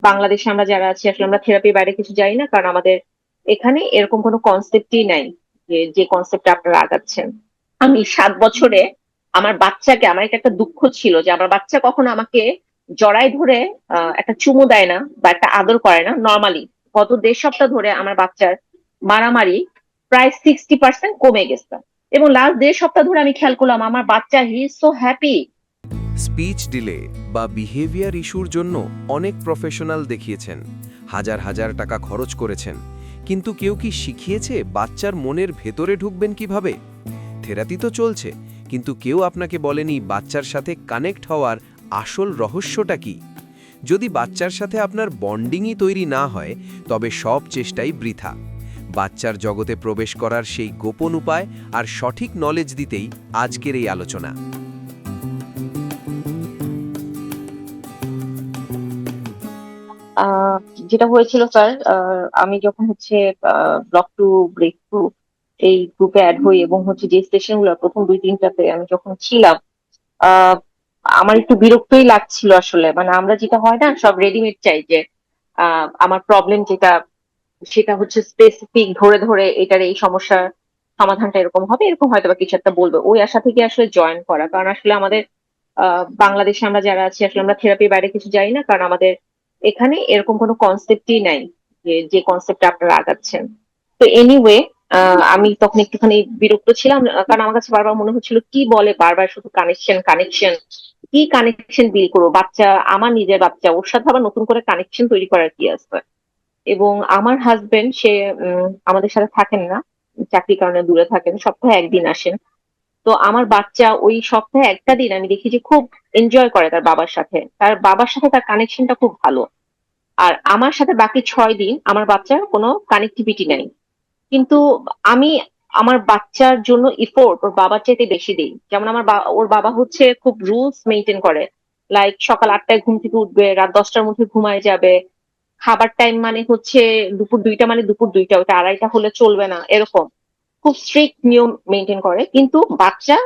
বাংলাদেশে আমরা যারা আছি আসলে আমরা থেরাপির বাইরে কিছু জানি না, কারণ আমাদের এখানে এরকম কোনো কনসেপ্টই নাই যে যে কনসেপ্টে আপনারা আগাচ্ছেন। আমি 7 বছরে আমার বাচ্চাকে, আমার এটা একটা দুঃখ ছিল যে আমার বাচ্চা কখনো আমাকে জড়ায় ধরে একটা চুমু দেয় না বা একটা আদর করে না নর্মালি। গত 1.5 সপ্তাহ ধরে আমার বাচ্চার মারামারি প্রায় 60% কমে গেছে। এবং লাস্ট 1.5 সপ্তাহ ধরে আমি খেয়াল করলাম আমার বাচ্চা he is so happy. Speech delay বা বিহেভিয়ার ইস্যুর জন্য অনেক প্রফেশনাল দেখিয়েছেন, হাজার হাজার টাকা খরচ করেছেন, কিন্তু কেউ কি শিখিয়েছে বাচ্চার মনের ভেতরে ঢুকবেন কিভাবে? থেরাপি তো চলছে, কিন্তু কেউ আপনাকে বলেনি বাচ্চার সাথে কানেক্ট হওয়ার আসল রহস্যটা কি। যদি বাচ্চার সাথে আপনার বন্ডিংই তৈরি না হয়, তবে সব চেষ্টাই বৃথা। বাচ্চার জগতে প্রবেশ করার সেই গোপন উপায় আর সঠিক নলেজ দিতেই আজকের এই আলোচনা। আহ যেটা হয়েছিল স্যার, আমি যখন হচ্ছে ব্লক টু ব্রেক থ্রু এই গ্রুপে অ্যাড হই এবং হচ্ছে যে সেশন গুলো প্রথম 2-3টাতে আমি যখন ছিলাম, আহ আমার একটু বিরক্তই লাগছিল আসলে। মানে আমরা যেটা হয় না সব রেডিমেড চাই যে আমার প্রবলেম যেটা সেটা হচ্ছে স্পেসিফিক ধরে ধরে এটার এই সমস্যার সমাধানটা এরকম হবে, এরকম হয়তো বা কিছু একটা বলবে, ওই আশা থেকে আসলে জয়েন করা। কারণ আসলে আমাদের বাংলাদেশে আমরা যারা আছি আসলে আমরা থেরাপির বাইরে কিছু জানি না, কারণ আমাদের এখানে এরকম কোনো কনসেপ্টই নাই যে যে কনসেপ্টে আপনারা আগাচ্ছেন। তো এনিওয়ে, আমি তখন একটুখানি বিরক্ত ছিলাম, কারণ আমার কাছে বারবার মনে হচ্ছিল কি বলে বারবার শুধু কানেকশন কানেকশন। কি কানেকশন বিল করবো? বাচ্চা আমার নিজের বাচ্চা, ওর সাথে আবার নতুন করে কানেকশন তৈরি করার কি আছে? এবং আমার হাজবেন্ড সে আমাদের সাথে থাকেন না, চাকরির কারণে দূরে থাকেন, সপ্তাহে একদিন আসেন। তো আমার বাচ্চা ওই সপ্তাহে একটা দিন আমি দেখি যে খুব এনজয় করে তার বাবার সাথে, তার বাবার সাথে তার কানেকশনটা খুব ভালো। আর আমার সাথে বাকি 6 দিন আমার বাচ্চার কোনো কানেক্টিভিটি নাই। কিন্তু আমি আমার বাচ্চার জন্য ইফোর্ট ওর বাবার চাইতে বেশি দিই। যেমন ওর বাবা হচ্ছে খুব রুলস মেনটেন করে। লাইক সকাল 8টায় ঘুম থেকে উঠবে, রাত 10টার মধ্যে ঘুমায় যাবে, খাবার টাইম মানে হচ্ছে দুপুর 2টা মানে দুপুর 2টা, ওটা 2:30 হলে চলবে না, এরকম খুব স্ট্রিক্ট নিয়ম মেনটেন করে। কিন্তু বাচ্চা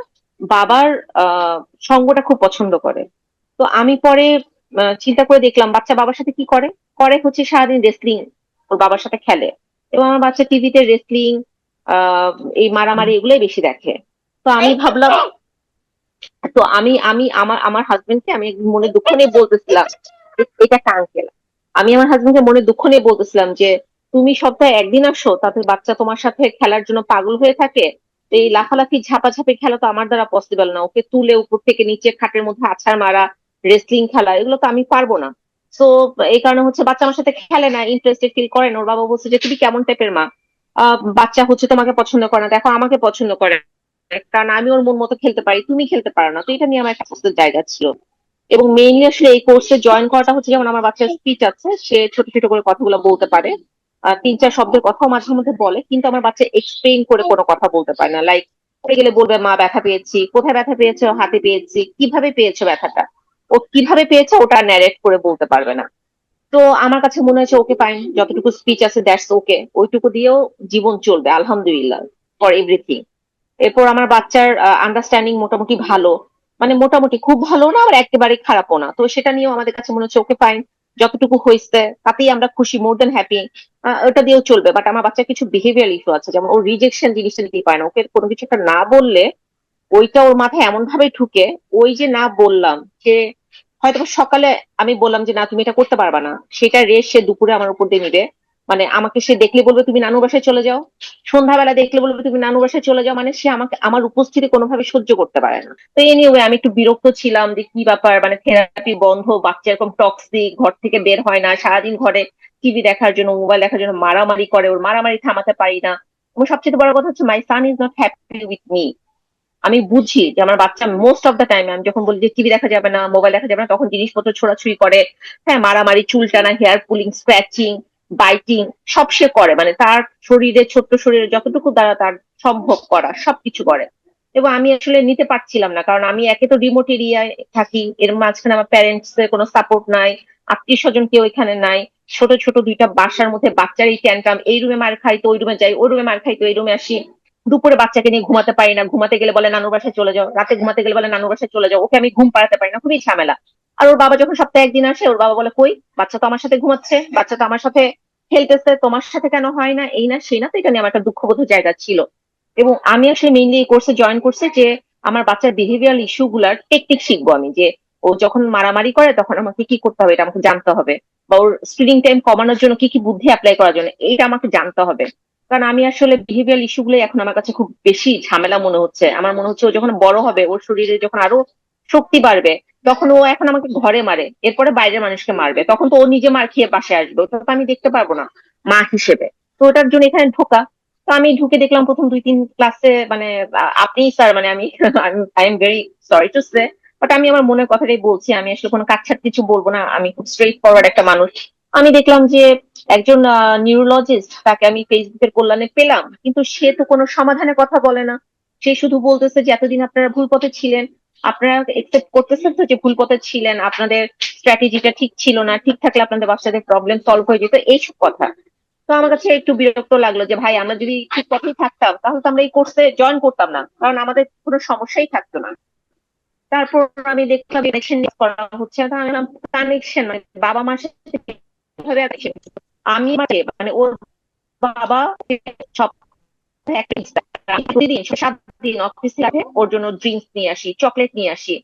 বাবার আহ সঙ্গটা খুব পছন্দ করে। তো আমি পরে চিন্তা করে দেখলাম বাচ্চা বাবার সাথে কি করে। করে হচ্ছে সারাদিন রেসলিং, ওর বাবার সাথে খেলে। এবং আমার বাচ্চা টিভিতে রেসলিং, আহ এই মারামারি এগুলোই বেশি দেখে। তো আমি ভাবলাম, তো আমি আমি আমার আমার হাজবেন্ডকে আমি মনে দুঃখ নিয়ে বলতেছিলাম এটা একটা আঙ্কেল, আমি আমার হাজবেন্ডকে মনে দুঃখ নিয়ে বলতেছিলাম যে তুমি সপ্তাহে একদিন আসো, তাতে বাচ্চা তোমার সাথে খেলার জন্য পাগল হয়ে থাকে। তো এই লাফালাফি ঝাপাঝাপি খেলা তো আমার দ্বারা পসিবল না, ওকে তুলে উপর থেকে নিচে খাটের মধ্যে আছাড় মারা, রেসলিং খেলা, এগুলো তো আমি পারবো না। তো এই কারণে হচ্ছে বাচ্চা আমার সাথে খেলে না, ইন্টারেস্টেড ফিল করে না। ওর বাবা বলছে যে তুমি কেমন টাইপের মা, বাচ্চা হচ্ছে তোমাকে পছন্দ করে না, দেখো আমাকে পছন্দ করে, কারণ আমি ওর মন মতো খেলতে পারি, তুমি খেলতে পারো না। তো এটা নিয়ে আমার একটা প্রশ্নের জায়গা ছিল। এবং মেইনলি আসলে এই কোর্সে জয়েন করাটা হচ্ছে, যেমন আমার বাচ্চার স্পিচ আছে, সে ছোট ছোট করে কথাগুলো বলতে পারে, 3-4 শব্দের কথাও মাঝে মধ্যে বলে, কিন্তু আমার বাচ্চা এক্সপ্লেইন করে কোনো কথা বলতে পারে না। লাইক পড়ে গেলে বলবে মা ব্যথা পেয়েছি, কোথায় ব্যথা পেয়েছো, হাতে পেয়েছি, কিভাবে পেয়েছো ব্যথাটা, ও কিভাবে পেয়েছে ওটা ন্যারেট করে বলতে পারবে না। তো আমার কাছে মনে হয়েছে ওকে ফাইন, যতটুকু স্পিচ আছে দ্যাটস ওকে, ওইটুকু দিয়েও জীবন চলবে আলহামদুলিল্লাহ ফর এভরিথিং। এরপর আমার বাচ্চার আন্ডারস্ট্যান্ডিং মোটামুটি ভালো, মানে মোটামুটি খুব ভালো না আবার একেবারে খারাপও না। তো সেটা নিয়েও আমাদের কাছে মনে হচ্ছে ওকে ফাইন, যতটুকু হয়েছে তাতেই আমরা খুশি, মোর দেন হ্যাপি। ওটা দিয়েও চলবে। বাট আমার বাচ্চার কিছু বিহেভিয়ার ইস্যু আছে, যেমন ওর রিজেকশন জিনিসটা নিতেই পারে না। ওকে কোনো কিছু একটা না বললে ওইটা ওর মাথায় এমন ভাবে ঢুকে, ওই যে না বললাম যে হয়তো বা সকালে আমি বললাম যে না তুমি এটা করতে পারবা না, সেটা রেশ সে দুপুরে আমার উপর দিয়ে নিবে। মানে আমাকে সে দেখলে বলবে তুমি নানু বাসায় চলে যাও, সন্ধ্যাবেলা দেখলে বলবে তুমি নানু বাসায় চলে যাও। মানে সে আমাকে আমার উপস্থিতি কোনোভাবে সহ্য করতে পারে না। তো এনিওয়ে আমি একটু বিরক্ত ছিলাম যে কি ব্যাপার, মানে থেরাপি বন্ধ, বাচ্চা এরকম টক্সিক, ঘর থেকে বের হয় না, সারাদিন ঘরে টিভি দেখার জন্য, মোবাইল দেখার জন্য মারামারি করে, ওর মারামারি থামাতে পারি না। এবং সবচেয়ে বড় কথা হচ্ছে my son is not happy with me. আমি বুঝি যে আমার বাচ্চা মোস্ট অফ দ্য টাইম, আমি যখন বলি যে টিভি দেখা যাবে না, মোবাইল দেখা যাবে না, তখন জিনিসপত্র ছোড়াছুড়ি করে, হ্যাঁ মারামারি, চুল টানা, হেয়ার পুলিং, স্ক্র্যাচিং, বাইটিং, সব সে করে। মানে তার শরীরে, ছোট্ট শরীরে যতটুকু দ্বারা তার সম্ভব করা সবকিছু করে। এবং আমি আসলে নিতে পারছিলাম না, কারণ আমি একে তো রিমোট এরিয়ায় থাকি, এর মাঝখানে আমার প্যারেন্টস এর কোনো সাপোর্ট নাই, আত্মীয় স্বজন কেউ এখানে নাই। ছোট ছোট দুইটা বাসার মধ্যে বাচ্চার এই ট্যান্ট্রাম, এই রুমে মার খাই তো ওই রুমে যাই, ওই রুমে মার খাই তো এই রুমে আসি। দুপুরে বাচ্চাকে নিয়ে ঘুমাতে পারি না, ঘুমাতে গেলে বলে নানুর বাসায় চলে যাও, রাতে ঘুমাতে গেলে বলে নানুর বাসায় চলে যাও, ওকে আমি ঘুম পাড়াতে পারি না, খুবই ঝামেলা। আর ওর বাবা যখন সপ্তাহে একদিন আসে, ওর বাবা বলে কই, বাচ্চা তো আমার সাথে ঘুমাচ্ছে, বাচ্চা তো আমার সাথে খেলতেছে, তোমার সাথে কেন হয় না, এই না সেই না। তো এটা নিয়ে আমার একটা দুঃখবোধের জায়গা ছিল। এবং আমি আসলে মেইনলি এই কোর্সে জয়েন করছি যে আমার বাচ্চার বিহেভিয়ারাল ইস্যু গুলার টেকনিক শিখবো আমি, যে ও যখন মারামারি করে তখন আমাকে কি করতে হবে এটা আমাকে জানতে হবে, বা ওর স্ক্রিনিং টাইম কমানোর জন্য কি কি বুদ্ধি অ্যাপ্লাই করার জন্য এইটা আমাকে জানতে হবে। কারণ আমি আসলে বিহেভিয়ারাল ইস্যু গুলো এখন আমার কাছে খুব বেশি ঝামেলা মনে হচ্ছে। আমার মনে হচ্ছে ও যখন বড় হবে, ওর শরীরে যখন আরো শক্তি বাড়বে, তখন ও এখন আমাকে ঘরে মারে, এরপরে বাইরের মানুষকে মারবে, তখন তো ও নিজে মার খেয়ে পাশে আসবে, ওটা তো আমি দেখতে পারবো না মা হিসেবে। তো ওটার জন্য এখানে ঢোকা। তো আমি ঢুকে দেখলাম প্রথম 2-3 ক্লাসে মানে আপনি স্যার মানে আমি I am very sorry to say, but আমি আমার মনের কথাটাই বলছি, আমি আসলে কোনো কাটছাট কিছু বলবো না, আমি খুব স্ট্রেট ফরওয়ার্ড একটা মানুষ। আমি দেখলাম যে একজন নিউরোলজিস্ট, তাকে আমি ফেসবুকের কল্যাণে পেলাম, কিন্তু সে তো কোনো সমাধানের কথা বলে না। সে শুধু বলতেছে যে এতদিন আপনারা ভুল পথে ছিলেন, আপনারা একসেপ্ট করতেছেন তো যে ভুল পথে ছিলেন, আপনাদের স্ট্র্যাটেজিটা ঠিক ছিল না, ঠিক থাকলে আপনাদের বাচ্চাদের প্রবলেম সলভ হয়ে যেত, এইসব কথা। তো আমার কাছে একটু বিরক্ত লাগলো যে ভাই, আমরা যদি ঠিক পথেই থাকতাম তাহলে তো আমরা এই কোর্সে জয়েন করতাম না, কারণ আমাদের কোনো সমস্যাই থাকতো না। তারপর আমি দেখলাম কানেকশন করা হচ্ছে, কানেকশন মানে বাবা মার সাথে কিভাবে connection? আমি মানে ওর বাবা সপ্তাহে একটা আমি প্রতিদিন 7 দিন অফিস থেকে ওর জন্য ড্রিঙ্কস নিয়ে আসি, চকলেট নিয়ে আসি,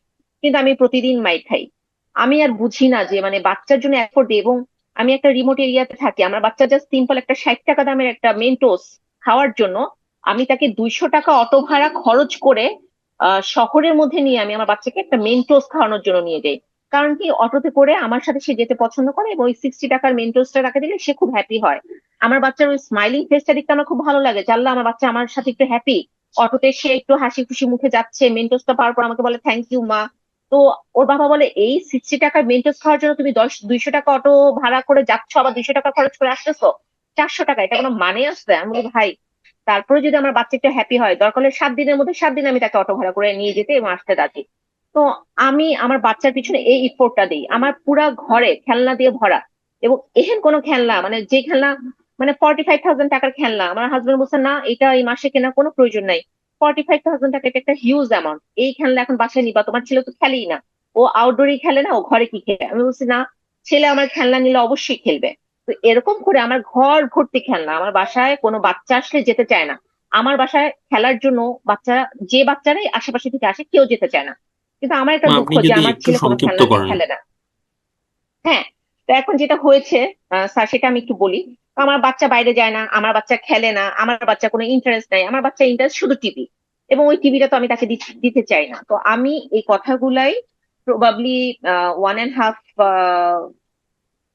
কিন্তু আমি প্রতিদিন মাইর খাই। আমি আর বুঝি না যে মানে বাচ্চার জন্য এফোর্ট দিই, এবং আমি একটা রিমোট এরিয়াতে থাকি, আমার বাচ্চা জাস্ট সিম্পল একটা 60 টাকা দামের একটা মেন্টোস খাওয়ার জন্য আমি তাকে 200 টাকা অটো ভাড়া খরচ করে শহরের মধ্যে নিয়ে আমি আমার বাচ্চাকে একটা মেন্টোস খাওয়ানোর জন্য নিয়ে যাই। কারণ কি, অটোতে করে আমার সাথে সে যেতে পছন্দ করে, এবং ওই 60 টাকার মেন্টোসটা তাকে দিলে সে খুব হ্যাপি হয়। আমার বাচ্চার ওই স্মাইলিং ফেসটা দেখতে আমার খুব ভালো লাগে, জানলা আমার বাচ্চা আমার সাথে একটু হ্যাপি, অটোতে সে একটু হাসি খুশি মুখে যাচ্ছে, মেন্টোসটা পাওয়ার পর আমাকে বলে থ্যাংক ইউ মা। তো ওর বাবা বলে এই 60 টাকার মেন্টোস খাওয়ার জন্য তুমি 200 টাকা অটো ভাড়া করে যাচ্ছ, আবার 200 টাকা খরচ করে আসতেছো, 400 টাকা, এটা কোনো মানে আছে? আমি বলি ভাই, তারপরে যদি আমার বাচ্চা একটু হ্যাপি হয়, দরকার হলে 7 দিনের মধ্যে 7 দিন আমি তাকে অটো ভাড়া করে নিয়ে যেতে এবং আসতে রাজি। তো আমি আমার বাচ্চার পিছনে এই ইফোর্টটা দিই, আমার পুরা ঘরে খেলনা দিয়ে ভরা, এবং এহেন কোনো খেলনা মানে যে খেলনা মানে 45,000 টাকার খেলনা, আমার হাজবেন্ড বলছে না এটা এই মাসে কেনার কোনো প্রয়োজন নাই। 45,000 টাকা এটা একটা হিউজ অ্যামাউন্ট, এই খেলনা এখন বাসায় নিবা, তোমার ছেলে তো খেলেই না, ও আউটডোরই খেলে না, ও ঘরে কি খেলে? আমি বলছি না, ছেলে আমার খেলনা নিলে অবশ্যই খেলবে। তো এরকম করে আমার ঘর ভর্তি খেলনা, আমার বাসায় কোনো বাচ্চা আসলে যেতে চায় না, আমার বাসায় খেলার জন্য বাচ্চারা, যে বাচ্চারাই আশেপাশে থেকে আসে কেউ যেতে চায় না। কিন্তু আমার একটা দুঃখ আপনি যে যদি আমার একটু ছেলে কোনো সংক্ষিপ্ত খেলনা নিয়ে করেন। খেলে না। হ্যাঁ। তো এখন যেটা হয়েছে স্যার, সেটা আমি একটু বলি। আমার বাচ্চা বাইরে যায় না, আমার বাচ্চা খেলে না, আমার বাচ্চা কোনো ইন্টারেস্ট নাই, আমার বাচ্চা ইন্টারেস্ট শুধু টিভি, এবং ওই টিভিটা তো আমি তাকে দিতে চাই না। তো আমি এই কথাগুলাই প্রবাবলি 1.5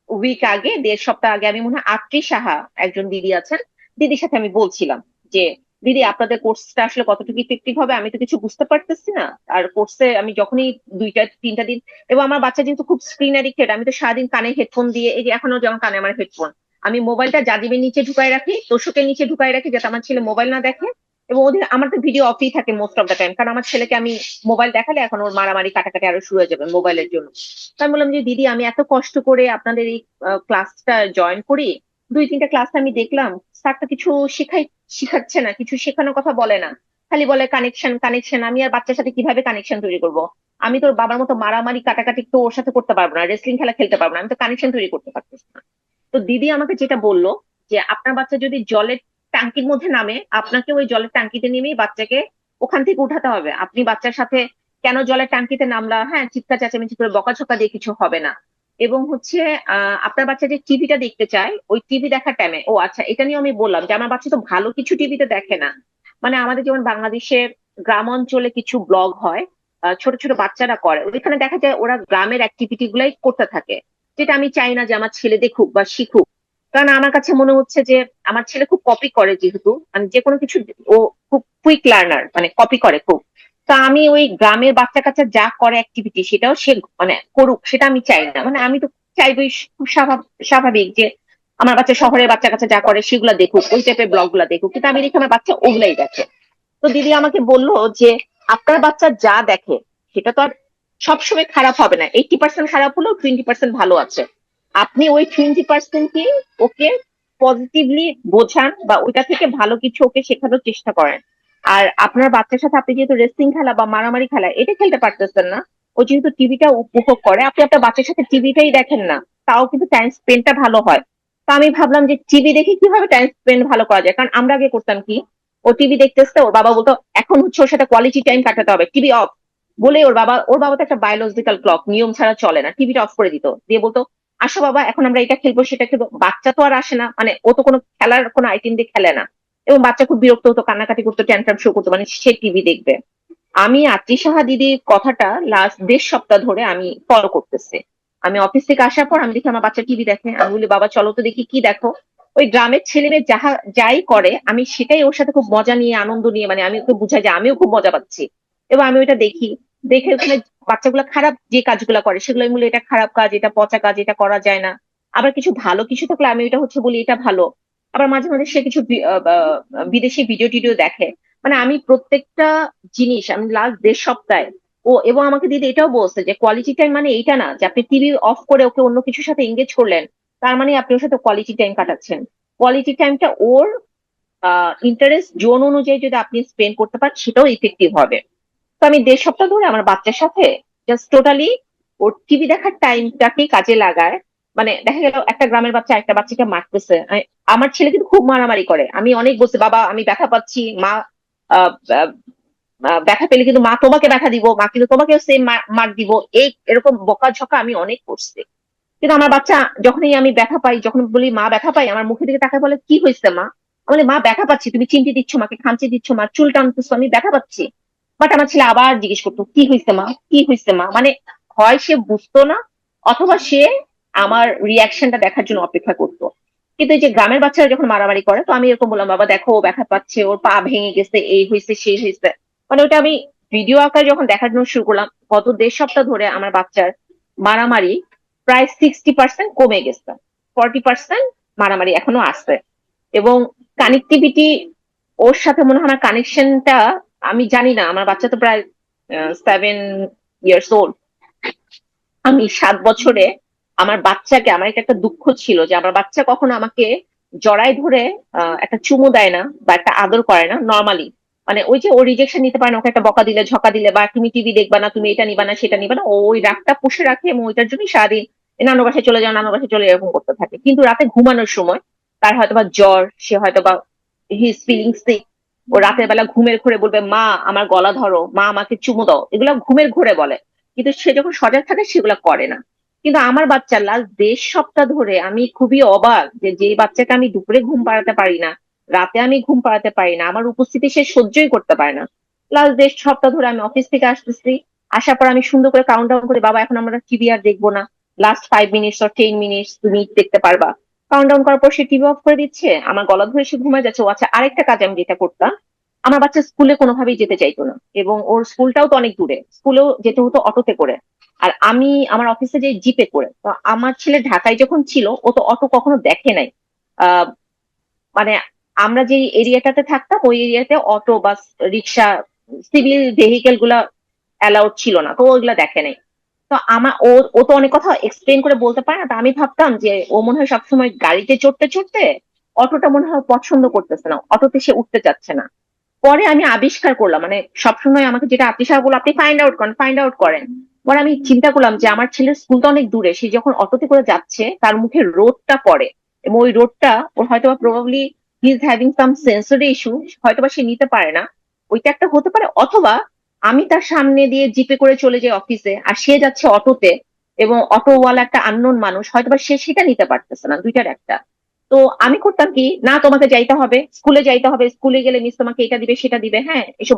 উইক আগে, 1.5 সপ্তাহ আগে, আমি মনে হয় আত্রি সাহা একজন দিদি আছেন, দিদির সাথে আমি বলছিলাম যে দিদি আপনাদের কোর্সটা আসলে কতটুকু ইফেক্টিভ হবে, আমি তো কিছু বুঝতে পারতেছি না। আর কোর্সে আমি যখনই 2-3টা দিন, এবং আমার বাচ্চা যেহেতু খুব স্ক্রিন অ্যাডিক্টেড, আমি তো সারাদিন কানে হেডফোন দিয়ে, এই যে এখনো যেমন কানে আমার হেডফোন, আমি মোবাইলটা জাজিমের নিচে ঢুকাই রাখি, তোষকের নিচে ঢুকাই রাখি, যাতে আমার ছেলে মোবাইল না দেখে। এবং ওদের আমার তো ভিডিও অফই থাকে মোস্ট অফ দ্য টাইম, কারণ আমার ছেলেকে আমি মোবাইল দেখালে এখন ওর মারামারি কাটাকাটি আরো শুরু হয়ে যাবে মোবাইলের জন্য। তো আমি বললাম যে দিদি, আমি এত কষ্ট করে আপনাদের এই ক্লাসটা জয়েন করি, 2-3টা ক্লাস আমি দেখলাম, স্যার তো কিছু শিখাচ্ছে না, কিছু শেখানোর কথা বলে না, খালি বলে কানেকশন কানেকশন। আমি আর বাচ্চার সাথে কিভাবে কানেকশন তৈরি করব? আমি তোর বাবার মতো মারামারি কাটাকাটি তো ওর সাথে করতে পারবো না, রেসলিং খেলা খেলতে পারবো না, আমি তো কানেকশন তৈরি করতে পারতেছি না। তো দিদি আমাকে যেটা বললো যে আপনার বাচ্চা যদি জলের ট্যাঙ্কির মধ্যে নামে, আপনাকে ওই জলের ট্যাঙ্কিতে নেমেই বাচ্চাকে ওখান থেকে উঠাতে হবে। আপনি বাচ্চার সাথে কেন জলের ট্যাঙ্কিতে নামলা, হ্যাঁ চিৎকার চেঁচামেচি করে বকাঝকা দিয়ে কিছু হবে না। এবং হচ্ছে আপনার বাচ্চা যে টিভিটা দেখতে চায়, ওই টিভি দেখার টাইমে, ও আচ্ছা এটা নিয়ে আমি বললাম যে আমার বাচ্চা তো ভালো কিছু টিভিতে দেখে না। মানে আমাদের যেমন বাংলাদেশের গ্রাম অঞ্চলে কিছু ব্লগ হয়, ছোট ছোট বাচ্চারা করে, ওইখানে দেখা যায় ওরা গ্রামের অ্যাক্টিভিটি গুলাই করতে থাকে, যেটা আমি চাই না যে আমার ছেলে দেখুক বা শিখুক। কারণ আমার কাছে মনে হচ্ছে যে আমার ছেলে খুব কপি করে, যেহেতু মানে যে কোনো কিছু ও খুব কুইক লার্নার, মানে কপি করে খুব। তো আমি ওই গ্রামের বাচ্চা কাচ্চা যা করে অ্যাক্টিভিটি, সেটাও সে মানে করুক, সেটা আমি চাই না। মানে আমি তো চাইবই খুব স্বাভাবিক যে আমার বাচ্চা শহরের বাচ্চা কাচ্চা যা করে সেগুলা দেখুক, ওই টাইপের ব্লগ গুলা দেখুক, কিন্তু আমি দেখি আমার বাচ্চা ওগুলাই দেখে। তো দিদি আমাকে বললো যে আপনার বাচ্চা যা দেখে সেটা তো আর সবসময় খারাপ হবে না, 80% খারাপ হলেও 20% ভালো আছে। আপনি ওই 20% ওকে পজিটিভলি বোঝান, বা ওইটা থেকে ভালো কিছু ওকে শেখানোর চেষ্টা করেন। আর আপনার বাচ্চার সাথে আপনি যেহেতু রেসলিং খেলা বা মারামারি খেলা এটা খেলতে পারতেছেন না, ও যেহেতু টিভিটা উপভোগ করে, আপনি আপনার বাচ্চার সাথে টিভিটাই দেখেন না, তাও কিন্তু টাইম স্পেন্ডটা ভালো হয়। তো আমি ভাবলাম যে টিভি দেখে কিভাবে টাইম স্পেন্ড ভালো করা যায়, কারণ আমরা আগে করতাম কি, ও টিভি দেখতেছে, ওর বাবা বলতো এখন হচ্ছে ওর সাথে কোয়ালিটি টাইম কাটাতে হবে, টিভি অফ বলে ওর বাবা তো একটা বায়োলজিক্যাল ক্লক, নিয়ম ছাড়া চলে না, টিভিটা অফ করে দিত, দিয়ে বলতো আসো বাবা এখন আমরা এটা খেলবো সেটা খেলবো। বাচ্চা তো আর আসে না, মানে ও তো কোনো খেলার কোনো আইটেম দিয়ে খেলে না, এবং বাচ্চা খুব বিরক্ত হতো, কান্নাকাটি করতো, ট্যান্ট্রাম শো করতো, মানে সে টিভি দেখবে। আমি আত্রি সাহা দিদির কথাটা লাস্ট 1.5 সপ্তাহ ধরে আমি ফলো করতেছি। আমি অফিস থেকে আসার পর আমি দেখি আমার বাচ্চা টিভি দেখে, আমি বলি বাবা চলো তো দেখি কি দেখো। ওই গ্রামের ছেলে মেয়ে যাই করে আমি সেটাই ওর সাথে খুব মজা নিয়ে আনন্দ নিয়ে, মানে আমি ওকে বুঝাই যে আমিও খুব মজা পাচ্ছি, এবং আমি ওইটা দেখি। দেখে ওখানে বাচ্চাগুলো খারাপ যে কাজগুলো করে সেগুলো আমি বলি এটা খারাপ কাজ, এটা পচা কাজ, এটা করা যায় না। আবার কিছু ভালো কিছু থাকলে আমি ওইটা হচ্ছে বলি এটা ভালো। আবার মাঝে মাঝে সে কিছু বিদেশি ভিডিও টিডিও দেখে। মানে আমি প্রত্যেকটা জিনিস আমি লাস্ট 1.5 সপ্তাহে, ও এবং আমাকে দিদি এটাও বলছে যে কোয়ালিটি টাইম মানে এইটা না যে আপনি টিভি অফ করে ওকে অন্য কিছুর সাথে এঙ্গেজ করলেন, তার মানে আপনি ওর সাথে কোয়ালিটি টাইম কাটাচ্ছেন। কোয়ালিটি টাইমটা ওর ইন্টারেস্ট জোন অনুযায়ী যদি আপনি স্পেন্ড করতে পারেন সেটাও ইফেক্টিভ হবে। তো আমি 1.5 সপ্তাহ ধরে আমার বাচ্চার সাথে জাস্ট টোটালি ওর টিভি দেখার টাইমটাকে কাজে লাগায়। মানে দেখা গেল একটা গ্রামের বাচ্চা একটা বাচ্চাকে মারতেছে, আমার ছেলে কিন্তু খুব মারামারি করে, আমি অনেক বলছি বাবা আমি ব্যথা পাচ্ছি মা, আহ, আহ, ব্যথা পেলে কিন্তু মা তোমাকে ব্যথা দিব, মা কিন্তু তোমাকেও সেম মার দিব, এই এরকম বকাঝকা আমি অনেক করছি। কিন্তু আমার বাচ্চা যখনই আমি ব্যথা পাই, যখন বলি মা ব্যথা পাই, আমার মুখের দিকে তাকায় বলে কি হয়েছে মা। আমি বলি, মা ব্যথা পাচ্ছি, তুমি চিমটি দিচ্ছ, মাকে খামচি দিচ্ছ, মা চুল টানতেছো, আমি ব্যথা পাচ্ছি। বাট আমার ছেলে আবার জিজ্ঞেস করতো কি হয়েছে মা, কি হয়েছে মা, মানে হয় সে বুঝতো না, অথবা সে আমার রিয়াকশনটা দেখার জন্য অপেক্ষা করতো। কিন্তু এই যে গ্রামের বাচ্চারা যখন মারামারি করে, তো আমি এরকম বললাম বাবা দেখো ও ব্যথা পাচ্ছে, ওর পা ভেঙে গেছে, এই হয়েছে সেই হয়েছে। মানে ওটা আমি ভিডিও আকারে যখন দেখার জন্য শুরু করলাম, গত 1.5 সপ্তাহ ধরে আমার বাচ্চার মারামারি প্রায় 60% কমে গেছে, 40% মারামারি এখনো আছে। এবং কানেক্টিভিটি, ওর সাথে মনে হয় আমার কানেকশনটা, আমি জানি না, আমার বাচ্চা তো প্রায় 7 ইয়ার্স ওল্ড। আমি 7 বছরে আমার বাচ্চাকে, আমার এটা একটা দুঃখ ছিল যে আমার বাচ্চা কখনো আমাকে জড়ায় ধরে একটা চুমু দেয় না বা একটা আদর করে না নর্মালি। মানে ওই যে ও রিজেকশন নিতে পারে না, ওকে একটা বকা দিলে ঝকা দিলে বা তুমি টিভি দেখবা না, তুমি এটা নিবা না সেটা নিবা না, ও ওই রাগটা পুষে রাখে এবং ওইটার জন্যই সারাদিন নানুর বাসায় চলে যাও নানুর বাসায় চলে এরকম করতে থাকে। কিন্তু রাতে ঘুমানোর সময় তার হয়তোবা জ্বর, সে হয়তোবা হি ইজ ফিলিং সিক, ও রাতের বেলা ঘুমের ঘোরে বলবে মা আমার গলা ধরো, মা আমাকে চুমু দাও, এগুলো ঘুমের ঘোরে বলে। কিন্তু সে যখন সজাগ থাকে সেগুলো করে না। কিন্তু আমার বাচ্চা লাস্ট 1.5 সপ্তাহ ধরে আমি খুবই অবাক যে যে বাচ্চাকে আমি দুপুরে ঘুম পাড়াতে পারি না, রাতে আমি ঘুম পাড়াতে পারি না, আমার উপস্থিতি সে সহ্যই করতে পারে না। লাস্ট 1.5 সপ্তাহ ধরে আমি অফিস থেকে আসতেছি, আসার পর আমি সুন্দর করে কাউন্ট ডাউন করি বাবা এখন আমরা টিভি আর দেখবো না, লাস্ট 5 মিনিটস অর 10 মিনিটস তুমি দেখতে পারবা। কাউন্ট ডাউন করার পর সে টিভি অফ করে দিচ্ছে, আমার গলা ধরে সে ঘুমায় যাচ্ছে। ও আচ্ছা, আরেকটা কাজ আমি যেটা করতাম, আমার বাচ্চা স্কুলে কোনোভাবেই যেতে চাইতো না, এবং ওর স্কুলটাও তো অনেক দূরে, স্কুলেও যেতে হতো অটোতে করে। আর আমি আমার অফিসে যে জিপে করে, তো আমার ছেলে ঢাকায় যখন ছিল ও তো অটো কখনো দেখে নাই। আহ মানে আমরা যে এরিয়াটাতে থাকতাম ওই এরিয়াতে অটো বাস রিক্সা সিভিল ভেহিকেল গুলা অ্যালাউড ছিল না, তো ওইগুলা দেখে নাই। তো ও তো অনেক কথা এক্সপ্লেন করে বলতে পারে না, তো আমি ভাবতাম যে ও মনে হয় সবসময় গাড়িতে চড়তে চড়তে অটোটা মনে হয় পছন্দ করতেছে না, অটোতে সে উঠতে চাচ্ছে না। পরে আমি আবিষ্কার করলাম, মানে সবসময় আমাকে যেটা আপনি সাহেব বলো আপনি ফাইন্ড আউট করেন। পরে আমি চিন্তা করলাম যে আমার ছেলের স্কুল তো অনেক দূরে, সে যখন অটোতে করে যাচ্ছে তার মুখে রোদটা পড়ে, এবং ওই রোদটা ওর হয়তো probably he is having some sensory issue, হয়তোবা সে নিতে পারে না। ওইটা একটা হতে পারে, অথবা আমি তার সামনে দিয়ে জিপে করে চলে যাই অফিসে আর সে যাচ্ছে অটোতে, এবং অটোওয়ালা একটা আননোন মানুষ, হয়তোবা সে সেটা নিতে পারতেছে না, দুইটার একটা। তো আমি করতাম কি, না তোমাকে যাইতে হবে, স্কুলে যাইতে হবে, স্কুলে গেলে মিস তোমাকে এটা দিবে সেটা দিবে, হ্যাঁ এসব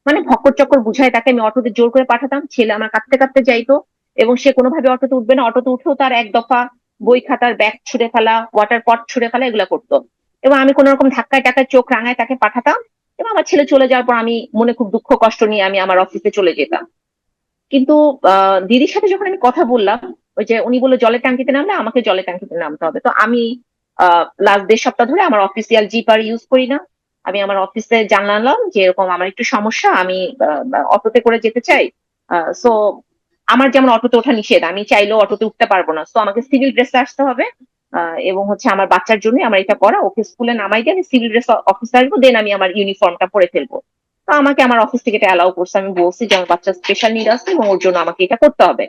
মানে ভক্কর চক্কর বুঝায় তাকে আমি অটোতে জোর করে পাঠাতাম, ছেলে আমার কাঁদতে কাঁদতে যাইতো। এবং সে কোনোভাবে অটোতে উঠবে না, অটোতে উঠেও তার এক দফা বই খাতার ব্যাগ ছুঁড়ে ফেলা, ওয়াটার পট ছুঁড়ে ফেলা, এগুলো করতো। এবং আমি কোন রকম ধাক্কায় টাকায় চোখ রাঙায় তাকে পাঠাতাম, এবং আমার ছেলে চলে যাওয়ার পর আমি মনে খুব দুঃখ কষ্ট নিয়ে আমি আমার অফিসে চলে যেতাম। কিন্তু দিদির সাথে যখন আমি কথা বললাম, ওই যে উনি বললো জলের ট্যাঙ্কিতে নামলে আমাকে জলের ট্যাঙ্কিতে নামতে হবে, তো আমি লাস্ট 1.5 সপ্তাহ ধরে আমার অফিসিয়াল জিপ আর ইউজ করি না। আমি আমার অফিসে জানালাম যে এরকম আমার একটু সমস্যা, আমি অটোতে করে যেতে চাই। সো আমার যেমন অটোতে ওঠা নিষেধ, আমি চাইলেও অটোতে উঠতে পারবো না, তো আমাকে সিভিল ড্রেসে আসতে হবে। এবং হচ্ছে আমার বাচ্চার জন্য আমার এটা করা, ওকে স্কুলে নামাই দিয়ে আমি সিভিল ড্রেস অফিসে আসবো, দেন আমি আমার ইউনিফর্মটা পরে ফেলবো। তো আমাকে আমার অফিস থেকে এটা অ্যালাউ করছে। আমি বলছি যে আমার বাচ্চার স্পেশাল নিড আছে এবং ওর জন্য আমাকে এটা করতে হবে।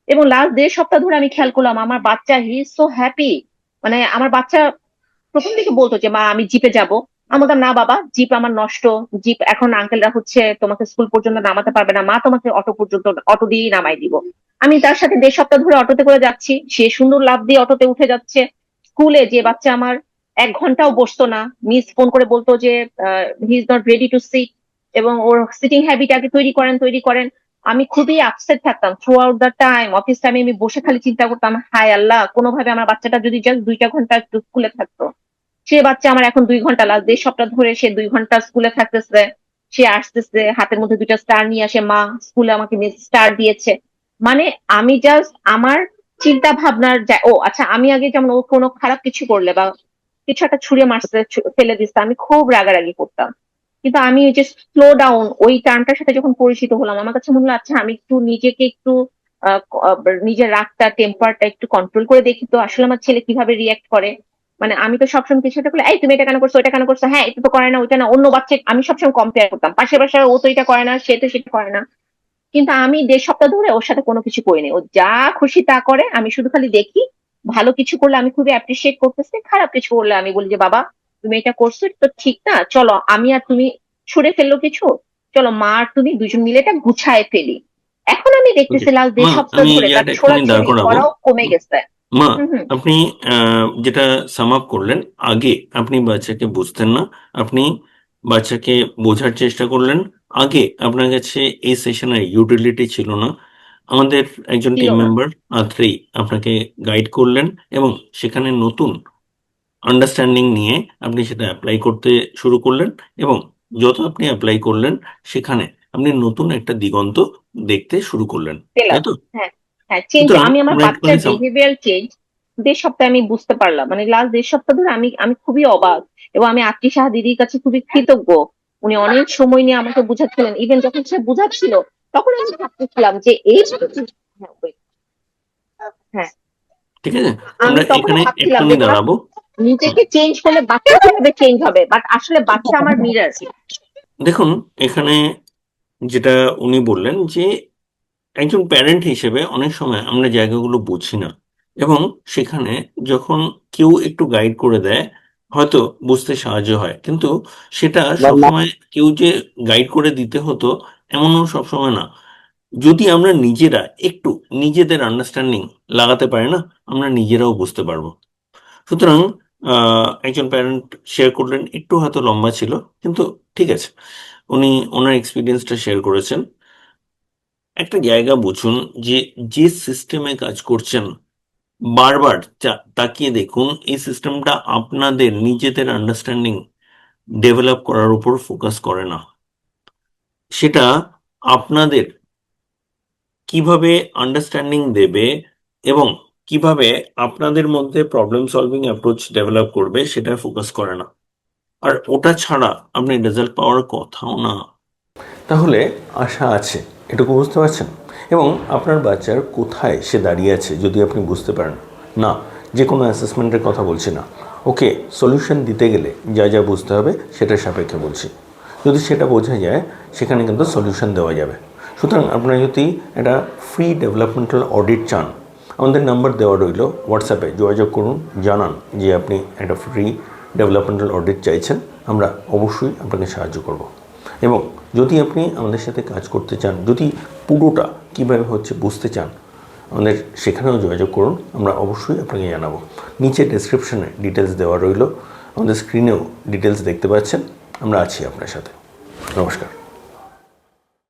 এবং লাস্ট ১.৫ সপ্তাহ ধরে আমি খেয়াল করলাম আমার বাচ্চা হি ইজ সো হ্যাপি। মানে আমার বাচ্চা ১ম দিকে বলত যে, "মা আমি জিপে যাবো।" আমি বলতাম, "না বাবা, জিপ আমার নষ্ট। জিপ এখন আঙ্কেলরা হচ্ছে তোমাকে স্কুল পর্যন্ত নামাতে পারবে না। মা তোমাকে অটো দিয়েই নামায় দিব।" আমি তার সাথে ১.৫ সপ্তাহ ধরে অটোতে করে যাচ্ছি। সে সুন্দর লাফ দিয়ে অটোতে উঠে যাচ্ছে। স্কুলে যে বাচ্চা আমার ১ ঘন্টাও বসতো না। মিস ফোন করে বলতো যে, "he is not ready to sit" এবং ওর সিটিং হ্যাবিট আগে তৈরি করেন, তৈরি করেন। আমি খুবই আপসেট থাকতাম through out the time. Office টাইমে আমি বসে খালি চিন্তা করতাম, হায় আল্লাহ! কোনভাবে আমার বাচ্চাটা যদি জাস্ট ২ টা ঘন্টা একটু স্কুলে থাকতো। সে বাচ্চা আমার এখন ২ ঘন্টা, লাস্ট ১.৫ সপ্তাহ ধরে সে ২ ঘন্টা স্কুলে থাকতেছে। সে আসতেছে, হাতের মধ্যে ২ টা স্টার নিয়ে আসে, "মা স্কুলে আমাকে মিস স্টার দিয়েছে।" মানে আমি জাস্ট আমার চিন্তা ভাবনার ও আচ্ছা, আমি আগে যেমন ও কোনো খারাপ কিছু করলে বা কিছু একটা ছুঁড়ে মারছে, ফেলে দিছে, আমি খুব রাগারাগি করতাম। কিন্তু আমি ওই যে স্লো ডাউন ওই টার্মটার সাথে যখন পরিচিত হলাম, আমার কাছে মনে হলো আচ্ছা আমি একটু নিজেকে একটু নিজের রাগটা, টেম্পারটা একটু কন্ট্রোল করে দেখি তো আসলে আমার ছেলে কিভাবে রিঅ্যাক্ট করে। মানে আমি তো সবসময় কিছু একটা করলে, "এই তুমি এটা কেন করছো? ওইটা কেন করছো? হ্যাঁ, এটা তো করে না, ওইটা না।" অন্য বাচ্চা আমি সবসময় কম্পেয়ার করতাম। পাশের বাসায় ও তো এটা করে না, সে তো সেটা করে না। কিন্তু আমি ১.৫ সপ্তাহ ধরে ওর সাথে কোনো কিছু করিনি। ও যা খুশি তা করে। আমি শুধু খালি দেখি। ভালো কিছু করলে আমি খুবই অ্যাপ্রিশিয়েট করতেছি। খারাপ কিছু করলে আমি বলি যে, "বাবা তুমি এটা করছো, এটা তো ঠিক না। চলো আমি আর তুমি ছুঁড়ে ফেললো কিছু। চলো মা আর তুমি ২ জন মিলে এটা গুছায় ফেলি।" এখন আমি ওকে দেখতেছি লাস্ট ১.৫ মা, সপ্তাহ আমি এই ধরে তার জায়গাটা এক্ষুনি দাঁড় ছোড়াছুড়ি করাবো। করাও কমে গেছে। মা, হুম, হুম। আপনি যেটা সাম আপ করলেন, আগে আপনি বাচ্চাকে বুঝতেন না, আপনি বাচ্চাকে বোঝার চেষ্টা করলেন। আগে আপনার কাছে এই সেশনের ইউটিলিটি ছিল না। আমাদের একজন ছিল টিম না। মেম্বার আত্রেই আপনাকে গাইড করলেন এবং সেখানে নতুন আন্ডারস্ট্যান্ডিং নিয়ে আপনি সেটা অ্যাপ্লাই করতে শুরু করলেন এবং যত আপনি অ্যাপ্লাই করলেন সেখানে আপনি নতুন একটা দিগন্ত দেখতে শুরু করলেন, তাই পেলাম। তো? হ্যাঁ, হ্যাঁ, চেঞ্জ সুতরাং আমি আমার আমরা বাচ্চার একটুখানি বিহেভিয়ার চেঞ্জ ১.৫ সপ্তাহে আমি বুঝতে পারলাম। মানে লাস্ট ১.৫ সপ্তাহ ধরে আমি আমি খুবই অবাক এবং আমি আত্মি সাহা দিদির কাছে খুবই কৃতজ্ঞ। উনি অনেক সময় নিয়ে আমাকে বুঝাচ্ছিলেন। ইভেন যখন সে বুঝাচ্ছিল তখন আমি ভাবতেছিলাম যে এই হ্যাঁ, wait, হ্যাঁ, ঠিক আছে, আমি আমরা তখনও এখানে ভাবছিলাম একটুখানি যে না দাঁড়াবো। হুম, নিজেকে চেঞ্জ করলে বাচ্চা কিভাবে চেঞ্জ হবে? বাট আসলে বাচ্চা আমার মিরর। দেখুন এখানে যেটা উনি বললেন যে একজন প্যারেন্ট হিসেবে অনেক সময় আমরা জায়গাগুলো বুঝি না এবং সেখানে যখন কেউ একটু গাইড করে দেয় হয়তো বুঝতে সাহায্য হয়, কিন্তু সেটা সবসময় কেউ যে গাইড করে দিতে হতো এমনও সবসময় না। যদি আমরা নিজেরা একটু নিজেদের আন্ডারস্ট্যান্ডিং লাগাতে পারি না, আমরা নিজেরাও বুঝতে পারবো। সুতরাং একজন প্যারেন্ট শেয়ার করলেন, একটু হয়তো লম্বা ছিল, কিন্তু ঠিক আছে, উনি ওনার এক্সপিরিয়েন্সটা শেয়ার করেছেন। একটা জায়গা বুঝুন যে যে সিস্টেমে কাজ করছেন বারবার তাকিয়ে দেখুন এই সিস্টেমটা আপনাদের নিজেদের আন্ডারস্ট্যান্ডিং ডেভেলপ করার উপর ফোকাস করে না। সেটা আপনাদের কিভাবে আন্ডারস্ট্যান্ডিং দেবে এবং কিভাবে আপনাদের মধ্যে প্রবলেম সলভিং অ্যাপ্রোচ ডেভেলপ করবে সেটা ফোকাস করে না। আর ওটা ছাড়া আপনি রেজাল্ট পাওয়ার কথাও না। তাহলে আশা আছে, এটুকু বুঝতে পারছেন? এবং আপনার বাচ্চার কোথায় সে দাঁড়িয়ে আছে যদি আপনি বুঝতে পারেন, না যে কোনো অ্যাসেসমেন্টের কথা বলছি না, ওকে সলিউশন দিতে গেলে যা যা বুঝতে হবে সেটার সাপেক্ষে বলছি। যদি সেটা বোঝা যায় সেখানে কিন্তু সলিউশন দেওয়া যাবে। সুতরাং আপনারা যদি একটা ফ্রি ডেভেলপমেন্টাল অডিট চান, আমাদের নাম্বার দেওয়া রইল, হোয়াটসঅ্যাপে যোগাযোগ করুন, জানান যে আপনি একটা ফ্রি ডেভেলপমেন্টাল অডিট চাইছেন, আমরা অবশ্যই আপনাকে সাহায্য করব। এবং যদি আপনি আমাদের সাথে কাজ করতে চান, যদি পুরোটা কীভাবে হচ্ছে বুঝতে চান, আমাদের সেখানেও যোগাযোগ করুন, আমরা অবশ্যই আপনাকে জানাবো। নিচে ডেসক্রিপশনে ডিটেলস দেওয়া রইল, আমাদের স্ক্রিনেও ডিটেলস দেখতে পাচ্ছেন। আমরা আছি আপনার সাথে। নমস্কার।